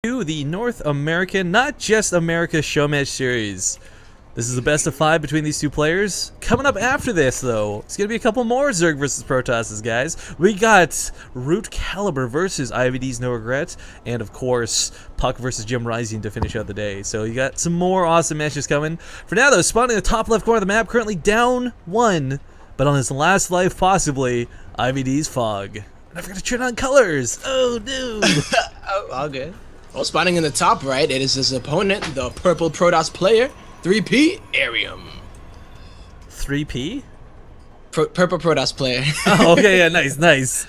To the North American, not just America Showmatch Series. This is a best of 5 between these two players. Coming up after this, though, it's going to be a couple more Zerg versus Protoss, guys. We got Root Caliber versus IVD's No Regret, and of course, Puck versus Jim Rising to finish out the day. So you got some more awesome matches coming. For now, though, spawning in the top left corner of the map, currently down 1, but on his last life, possibly, IVD's Phog. And I forgot to turn on colors. Oh, no. Oh, all good. Well, spawning in the top right, it is his opponent, the purple Protoss player, 3P Arium. 3P? Purple Protoss player. Oh, okay, yeah, nice.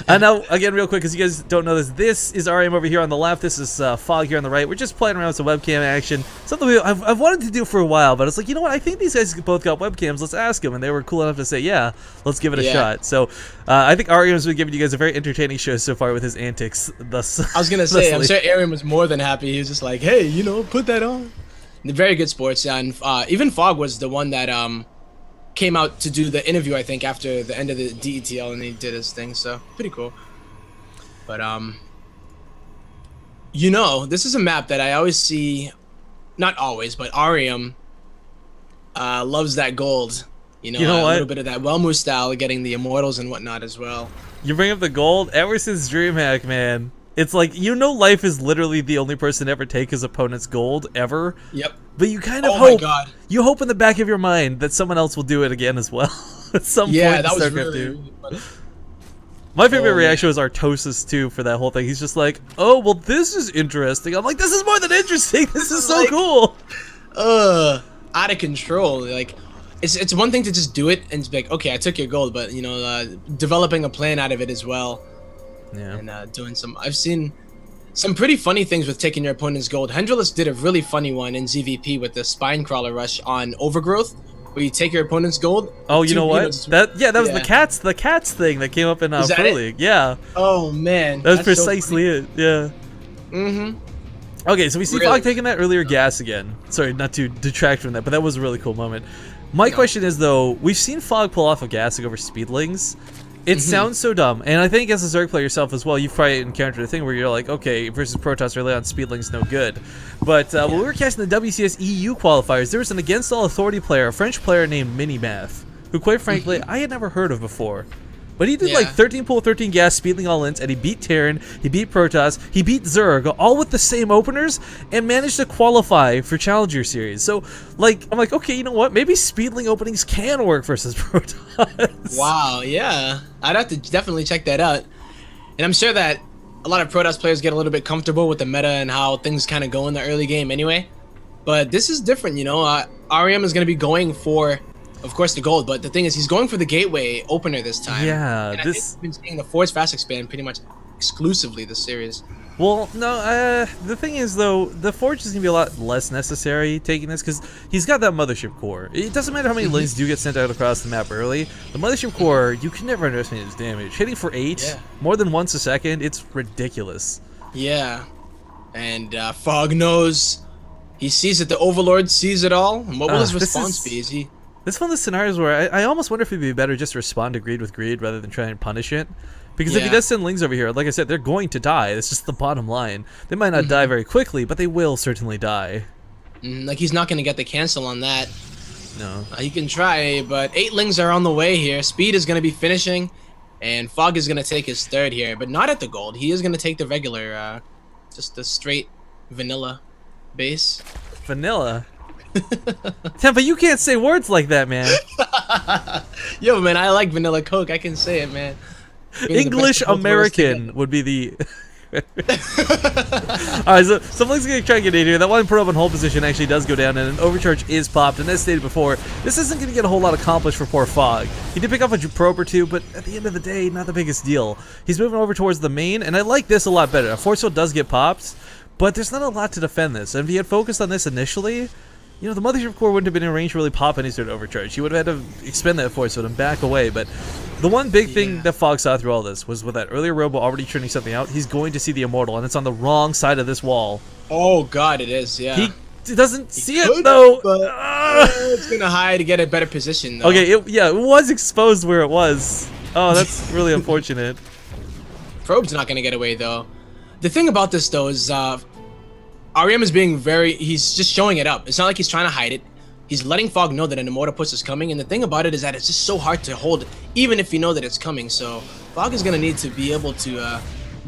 And now, again, real quick, because you guys don't know this is Arium over here on the left, this is Phog here on the right. We're just playing around with some webcam action. Something I've wanted to do for a while, but it's like, you know what, I think these guys both got webcams, let's ask them, and they were cool enough to say, yeah, let's give it a shot. So, I think Arium's been giving you guys a very entertaining show so far with his antics. Thus, I was gonna say, I'm sure Arium was more than happy. He was just like, hey, you know, put that on. Very good sports, and even Phog was the one that came out to do the interview, I think, after the end of the DETL, and he did his thing, so pretty cool. But you know, this is a map that I always see, not always, but Arium loves that gold. You know a little bit of that Wellmu style, getting the immortals and whatnot as well. You bring up the gold ever since DreamHack, man. It's like, you know, life is literally the only person to ever take his opponent's gold, ever. Yep. But you kind of hope, you hope in the back of your mind that someone else will do it again as well. At some point. Yeah, that was really funny. My favorite reaction was Artosis, too, for that whole thing. He's just like, oh, well, this is interesting. I'm like, this is more than interesting. This is so cool. Out of control. Like, it's one thing to just do it and just be like, okay, I took your gold, but, you know, developing a plan out of it as well. Yeah. And doing I've seen some pretty funny things with taking your opponent's gold. Hendrillus did a really funny one in ZVP with the Spine Crawler Rush on Overgrowth, where you take your opponent's gold. Oh, you know what? That was the cats thing that came up in Pro League. Yeah. Oh man. That's precisely it. Yeah. Okay, so we see Phog taking that earlier gas again. Sorry, not to detract from that, but that was a really cool moment. My question is, though, we've seen Phog pull off a gassing over Speedlings. It sounds so dumb, and I think as a Zerg player yourself as well, you've probably encountered a thing where you're like, okay, versus Protoss early on, Speedling's no good. But when we were casting the WCS EU qualifiers, there was an against all authority player, a French player named Minimath, who quite frankly, I had never heard of before. But he did like 13 pull, 13 gas, Speedling all ins, and he beat Terran, he beat Protoss, he beat Zerg, all with the same openers, and managed to qualify for Challenger Series. So, like, I'm like, okay, you know what? Maybe Speedling openings can work versus Protoss. Wow, yeah. I'd have to definitely check that out. And I'm sure that a lot of Protoss players get a little bit comfortable with the meta and how things kind of go in the early game anyway. But this is different, you know? Arium is going to be going for, of course, the gold, but the thing is, he's going for the gateway opener this time. Yeah, and I think we've been seeing the Force Fast expand pretty much exclusively this series. Well, no, the thing is, though, the Forge is going to be a lot less necessary taking this, because he's got that Mothership Core. It doesn't matter how many lanes do get sent out across the map early. The Mothership Core, you can never underestimate its damage. Hitting for 8, more than once a second, it's ridiculous. Yeah, and Phog knows. He sees it. The Overlord sees it all. And what will his response be? Is he... This is one of the scenarios where I almost wonder if it'd be better just to respond to greed with greed rather than try and punish it. Because if he does send Lings over here, like I said, they're going to die. That's just the bottom line. They might not die very quickly, but they will certainly die. Like, he's not going to get the cancel on that. No. He can try, but 8 Lings are on the way here. Speed is going to be finishing, and Phog is going to take his third here, but not at the gold. He is going to take the regular, just the straight vanilla base. Vanilla? Tempa, you can't say words like that, man. Yo, man, I like vanilla Coke. I can say it, man. English American would be the... Alright, so something's gonna try and get in here. That one probe in hold position actually does go down, and an overcharge is popped. And as stated before, this isn't gonna get a whole lot accomplished for poor Phog. He did pick up a probe or two, but at the end of the day, not the biggest deal. He's moving over towards the main, and I like this a lot better. A force field does get popped, but there's not a lot to defend this. And if he had focused on this initially, you know, the Mothership Core wouldn't have been in range to really pop any sort of overcharge. He would have had to expend that force field and back away. But the one big thing that Phog saw through all this was with that earlier robo already churning something out, he's going to see the Immortal, and it's on the wrong side of this wall. Oh, God, it is, yeah. He doesn't see it, though. But, it's going to hide to get a better position, though. Okay, it was exposed where it was. Oh, that's really unfortunate. Probe's not going to get away, though. The thing about this, though, is Arium is being he's just showing it up. It's not like he's trying to hide it. He's letting Phog know that an immortal push is coming, and the thing about it is that it's just so hard to hold, even if you know that it's coming. So Phog is gonna need to be able to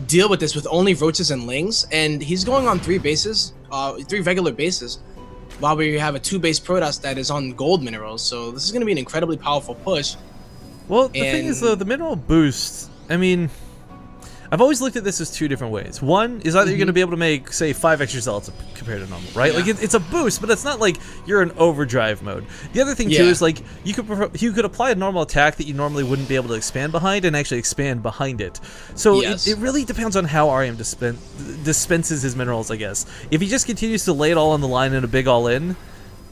deal with this with only roaches and lings, and he's going on 3 bases, 3 regular bases, while we have a 2-base Protoss that is on gold minerals. So this is gonna be an incredibly powerful push. Well, the thing is, though, the mineral boost, I mean, I've always looked at this as 2 different ways. One is either you're going to be able to make, say, 5 extra zealots compared to normal, right? Yeah. Like, it's a boost, but it's not like you're in overdrive mode. The other thing, too, is, like, you could apply a normal attack that you normally wouldn't be able to expand behind and actually expand behind it. So it really depends on how Arium dispenses his minerals, I guess. If he just continues to lay it all on the line in a big all-in,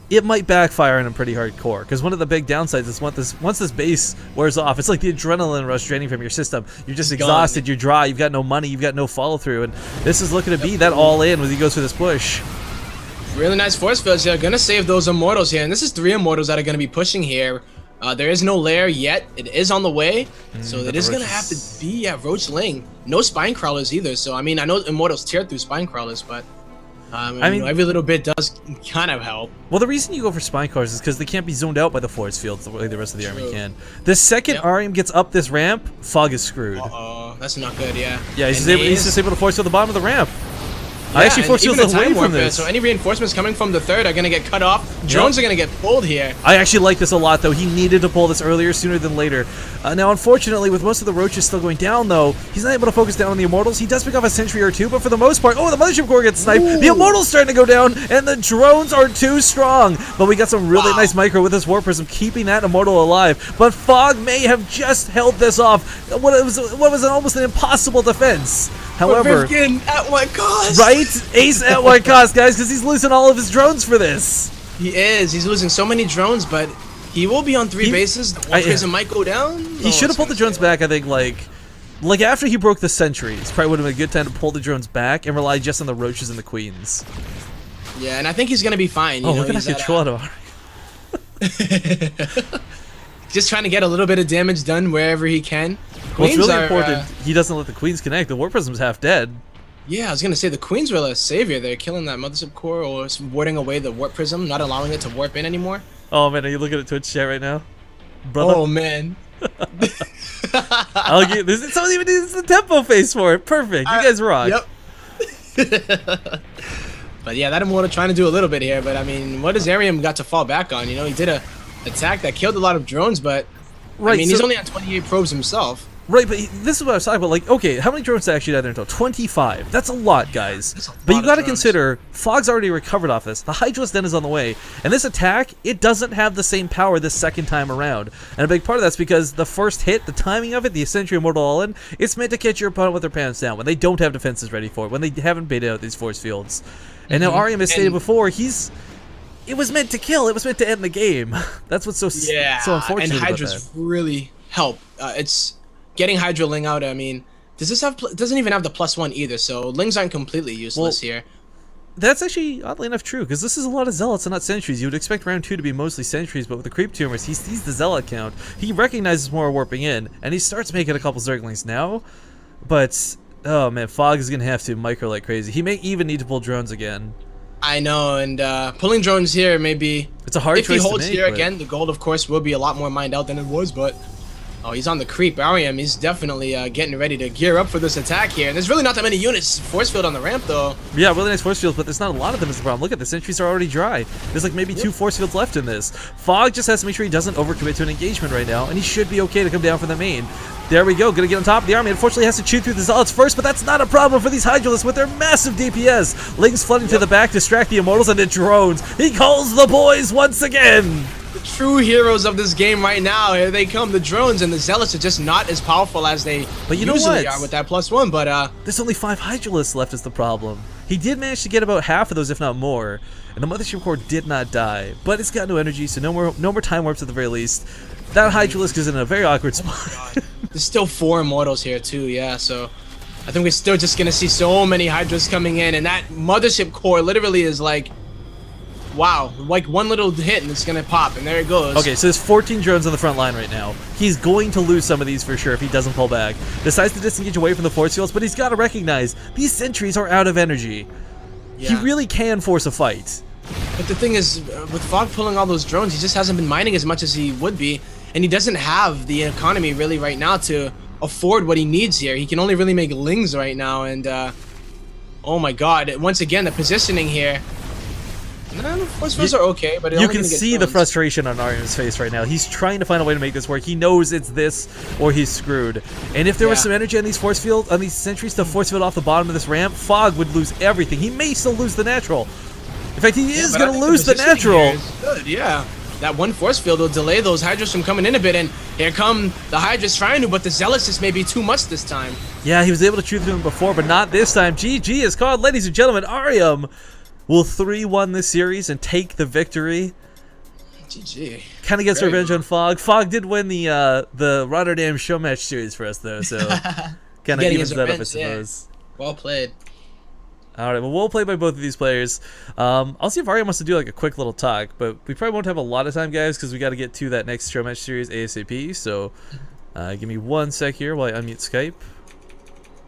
it might backfire on him pretty hardcore, because one of the big downsides is once this base wears off, it's like the adrenaline rush draining from your system. You're just exhausted, you're dry, you've got no money, you've got no follow-through, and this is looking to be that all-in when he goes for this push. Really nice force fields here. Gonna save those immortals here, and this is 3 immortals that are gonna be pushing here. There is no lair yet. It is on the way, so it is gonna have to be Roach Ling. No spine crawlers either, so I mean, I know immortals tear through spine crawlers, but I mean, every little bit does kind of help. Well, the reason you go for spine crawlers is because they can't be zoned out by the force fields the way the rest of the army can. The second Arium gets up this ramp, Phog is screwed. That's not good, yeah. Yeah, he's just able to force field the bottom of the ramp. I actually force field away from this. So any reinforcements coming from the 3rd are going to get cut off. Drones are going to get pulled here. I actually like this a lot, though. He needed to pull this earlier, sooner than later. Now, unfortunately, with most of the roaches still going down, though, he's not able to focus down on the immortals. He does pick off a sentry or 2, but for the most part, the mothership core gets sniped. The immortals starting to go down, and the drones are too strong. But we got some really nice micro with this Warp Prism, keeping that immortal alive. But Phog may have just held this off. What was almost an impossible defense. However, at what cost? Right? Ace at what cost, guys? Because he's losing all of his drones for this. He is. He's losing so many drones, but he will be on 3 bases. The Warp Prism might go down. He should have pulled the drones back, I think, like after he broke the sentries. Probably would have been a good time to pull the drones back and rely just on the roaches and the queens. Yeah, and I think he's going to be fine. You know, look at that control out of just trying to get a little bit of damage done wherever he can. Well, it's really important he doesn't let the queens connect. The Warp Prism's half dead. Yeah, I was going to say the queens were a savior. They're killing that mothership core or warding away the Warp Prism, not allowing it to warp in anymore. Oh, man, are you looking at Twitch chat right now? Brother? Oh, man. I'll give this. Someone even needs the tempo face for it. Perfect. You guys rock. Yep. But yeah, that immortal trying to do a little bit here. But I mean, what has Arium got to fall back on? You know, he did a attack that killed a lot of drones, but I mean, he's only on 28 probes himself. Right, but this is what I was talking about. Like, okay, how many drones actually died there in total? 25. That's a lot, guys. But you got to consider, Phog's already recovered off this. The Hydralisk Den is on the way. And this attack, it doesn't have the same power this second time around. And a big part of that's because the first hit, the timing of it, the Sentry Immortal All-In, it's meant to catch your opponent with their pants down when they don't have defenses ready for it, when they haven't baited out these force fields. And now Arium has stated before, it was meant to kill. It was meant to end the game. That's what's so unfortunate and Hydra's really help. It's getting Hydra Ling out. I mean, doesn't even have the +1 either, so Lings aren't completely useless here. That's actually oddly enough true, because this is a lot of zealots and not sentries. You would expect round 2 to be mostly sentries, but with the creep tumors, he sees the zealot count. He recognizes more warping in, and he starts making a couple Zerglings now. But oh man, Phog is gonna have to micro like crazy. He may even need to pull drones again. I know, and pulling drones here may be... It's a hard choice to make. If he holds here again, the gold, of course, will be a lot more mined out than it was, but... Oh, he's on the creep. Arium, he's definitely getting ready to gear up for this attack here. And there's really not that many units force field on the ramp, though. Yeah, really nice force fields, but there's not a lot of them is the problem. Look at the sentries are already dry. There's like maybe 2 force fields left in this. Phog just has to make sure he doesn't overcommit to an engagement right now, and he should be okay to come down for the main. There we go, gonna get on top of the army. Unfortunately, has to chew through the zealots first, but that's not a problem for these Hydralisks with their massive DPS. Lings flooding to the back, distract the immortals, and the drones. He calls the boys once again. The true heroes of this game right now, here they come. The drones and the zealots are just not as powerful as they usually are with that +1, but there's only 5 Hydralisks left is the problem. He did manage to get about half of those, if not more, and the mothership core did not die, but it's got no energy, so no more time warps at the very least. That Hydralisk is in a very awkward spot. There's still 4 immortals here too, yeah, so I think we're still just gonna see so many Hydras coming in, and that mothership core literally is like, wow, like one little hit and it's gonna pop, and there it goes. Okay, so there's 14 drones on the front line right now. He's going to lose some of these for sure if he doesn't pull back. Decides to disengage away from the force fields, but he's got to recognize these sentries are out of energy. he really can force a fight. But the thing is, with Phog pulling all those drones, he just hasn't been mining as much as he would be, and he doesn't have the economy really right now to afford what he needs here. He can only really make lings right now, and oh my god, once again, the positioning here. No, the force fields are okay, but you can see the frustration on Arium's face right now. He's trying to find a way to make this work. He knows it's this or he's screwed. And if there was some energy on these force field, on these sentries to force field off the bottom of this ramp, Phog would lose everything. He may still lose the natural. In fact, he is going to lose the natural. Good, yeah. That one force field will delay those Hydras from coming in a bit, and here come the Hydras trying to, but the Zealots may be too much this time. Yeah, he was able to shoot through them before, but not this time. GG is called, ladies and gentlemen. Arium will 3-1 this series and take the victory. GG. Kind of gets revenge on Phog. Phog did win the Rotterdam Showmatch series for us, though, so kind of evens that up, I suppose. Yeah. Well played. All right, well, we'll play by both of these players. I'll see if Arium wants to do like a quick little talk, but we probably won't have a lot of time, guys, because we got to get to that next Showmatch series ASAP. So give me 1 sec here while I unmute Skype.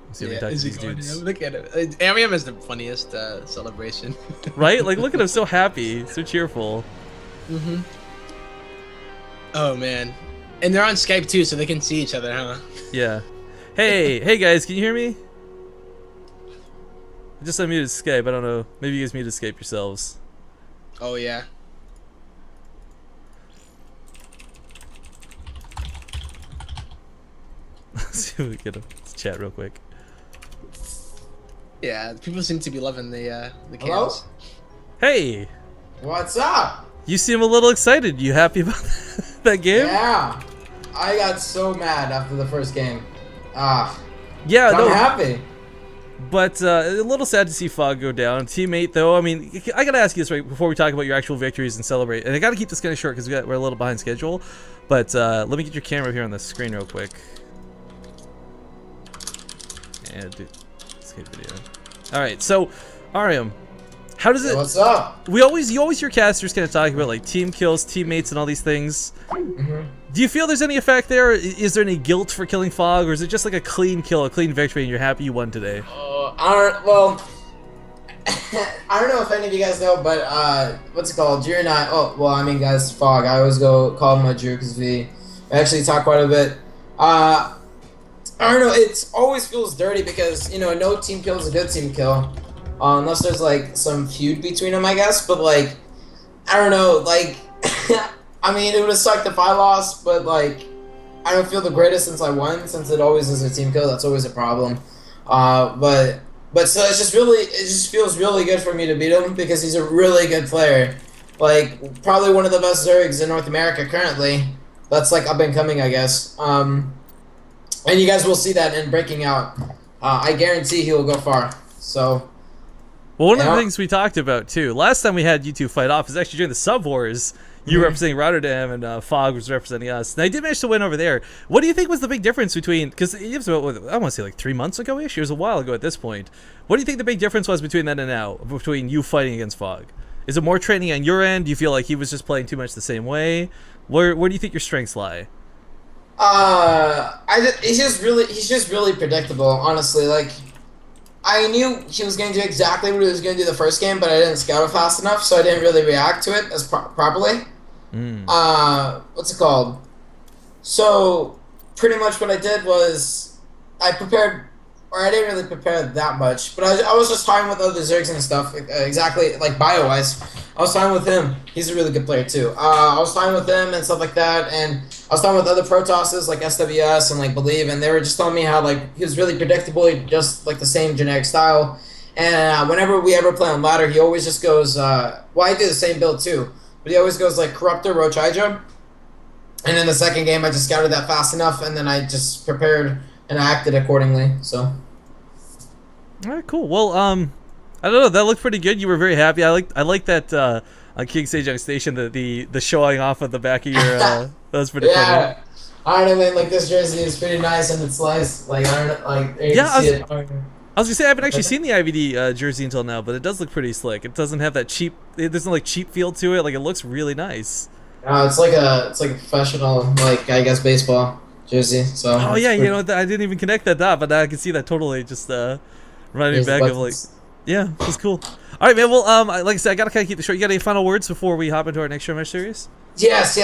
Let's see if we talk to these dudes. Look at it. Arium is the funniest celebration. Right? Like, look at him, so happy, so cheerful. Mm-hmm. Oh, man. And they're on Skype, too, so they can see each other, huh? Yeah. Hey guys, can you hear me? I just unmuted Skype. I don't know. Maybe you guys muted Skype yourselves. Oh, yeah. Let's see if we can chat real quick. Yeah, people seem to be loving the cams. Hello? Hey! What's up? You seem a little excited. You happy about that game? Yeah. I got so mad after the first game. Yeah, I'm happy. But a little sad to see Phog go down. Teammate, though, I mean, I gotta ask you this right before we talk about your actual victories and celebrate. And I gotta keep this kind of short because we're a little behind schedule. But let me get your camera here on the screen real quick. And do escape video. All right, so Arium, how does it? What's up? You always hear casters kind of talking about like team kills, teammates, and all these things. Do you feel there's any effect there? Is there any guilt for killing Phog, or is it just like a clean kill, a clean victory, and you're happy you won today? Well, I don't know if any of you guys know, but what's it called? Drew and I. Oh, well, I mean, guys, Phog. I always call him Drew because we actually talk quite a bit. I don't know. It always feels dirty because no team kill is a good team kill, unless there's like some feud between them, I guess. But like, I don't know. Like, I mean, it would have sucked if I lost, but like, I don't feel the greatest since I won. Since it always is a team kill, that's always a problem. But so it just feels really good for me to beat him because he's a really good player. Like, probably one of the best Zergs in North America currently. That's like up and coming, I guess. And you guys will see that in Breaking Out. I guarantee he will go far. So. Well, one of the things we talked about too last time we had you two fight off is actually during the Sub Wars. You were representing Rotterdam and Phog was representing us. And I did manage to win over there. What do you think was the big difference between? Because it was about, I want to say like 3 months ago-ish. It was a while ago at this point. What do you think the big difference was between then and now? Between you fighting against Phog? Is it more training on your end? Do you feel like he was just playing too much the same way? Where do you think your strengths lie? He's just really predictable, honestly. Like, I knew he was going to do exactly what he was going to do the first game, but I didn't scout it fast enough, so I didn't really react to it as properly. What's it called? So, pretty much what I did was, I prepared, or I didn't really prepare that much, but I was just fine with other Zergs and stuff, exactly, like bio-wise. I was fine with him. He's a really good player, too. I was fine with him and stuff like that, and I was fine with other Protosses, like SWS and, like, Believe, and they were just telling me how, like, he was really predictable, just, like, the same generic style. And whenever we ever play on ladder, he always just goes, well, I do the same build, too. But he always goes like Corruptor, Roach Hydra. And in the second game, I just scouted that fast enough, and then I just prepared and I acted accordingly. So. All right, cool. Well, I don't know. That looked pretty good. You were very happy. I like that on King Sejong Station, the showing off of the back of your. That was pretty funny. Yeah, I don't know, man. Like this jersey is pretty nice and it's nice. Like I don't know, like you can see it. I was gonna say I haven't actually seen the IVD jersey until now, but it does look pretty slick. It doesn't have that cheap. It doesn't like cheap feel to it. Like it looks really nice. It's like a professional, like I guess baseball jersey. So. Oh yeah, you know I didn't even connect that dot, but now I can see that totally. Just reminding me back of like, yeah, it was cool. All right, man. Well, like I said, I gotta kind of keep the short. You got any final words before we hop into our next Showmatch series? Yes.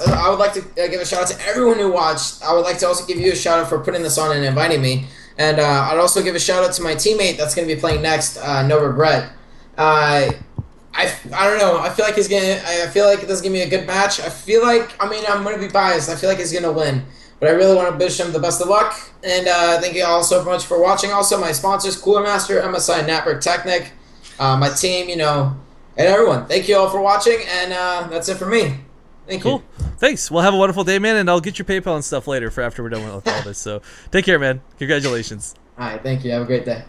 I would like to give a shout out to everyone who watched. I would like to also give you a shout out for putting this on and inviting me. And I'd also give a shout out to my teammate that's going to be playing next, No Regret. I don't know. I feel like this is gonna be a good match. I feel like I'm gonna be biased. I feel like he's gonna win, but I really want to wish him the best of luck. And thank you all so much for watching. Also, my sponsors: Cooler Master, MSI, Network Technic, my team, and everyone. Thank you all for watching, and that's it for me. Thank you. Cool. Thanks. Well, have a wonderful day, man, and I'll get your PayPal and stuff later for after we're done with all this. So take care, man. Congratulations. All right. Thank you. Have a great day.